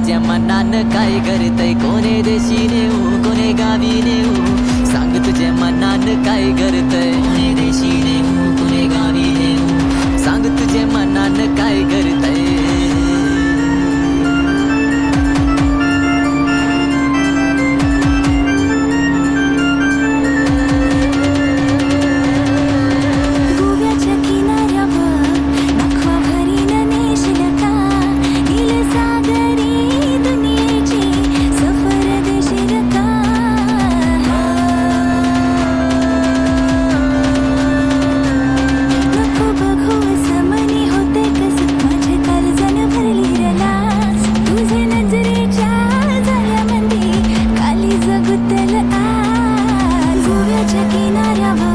तुझ्या मनानं काय करतय, कोणे देशी नेऊ कोणे गावी नेऊ, सांग तुझ्या मनानं काय करतय, कोणे देशी नेऊ कोणे गावी नेऊ, सांग तुझ्या मनानं काय करतय. किनाऱ्यावर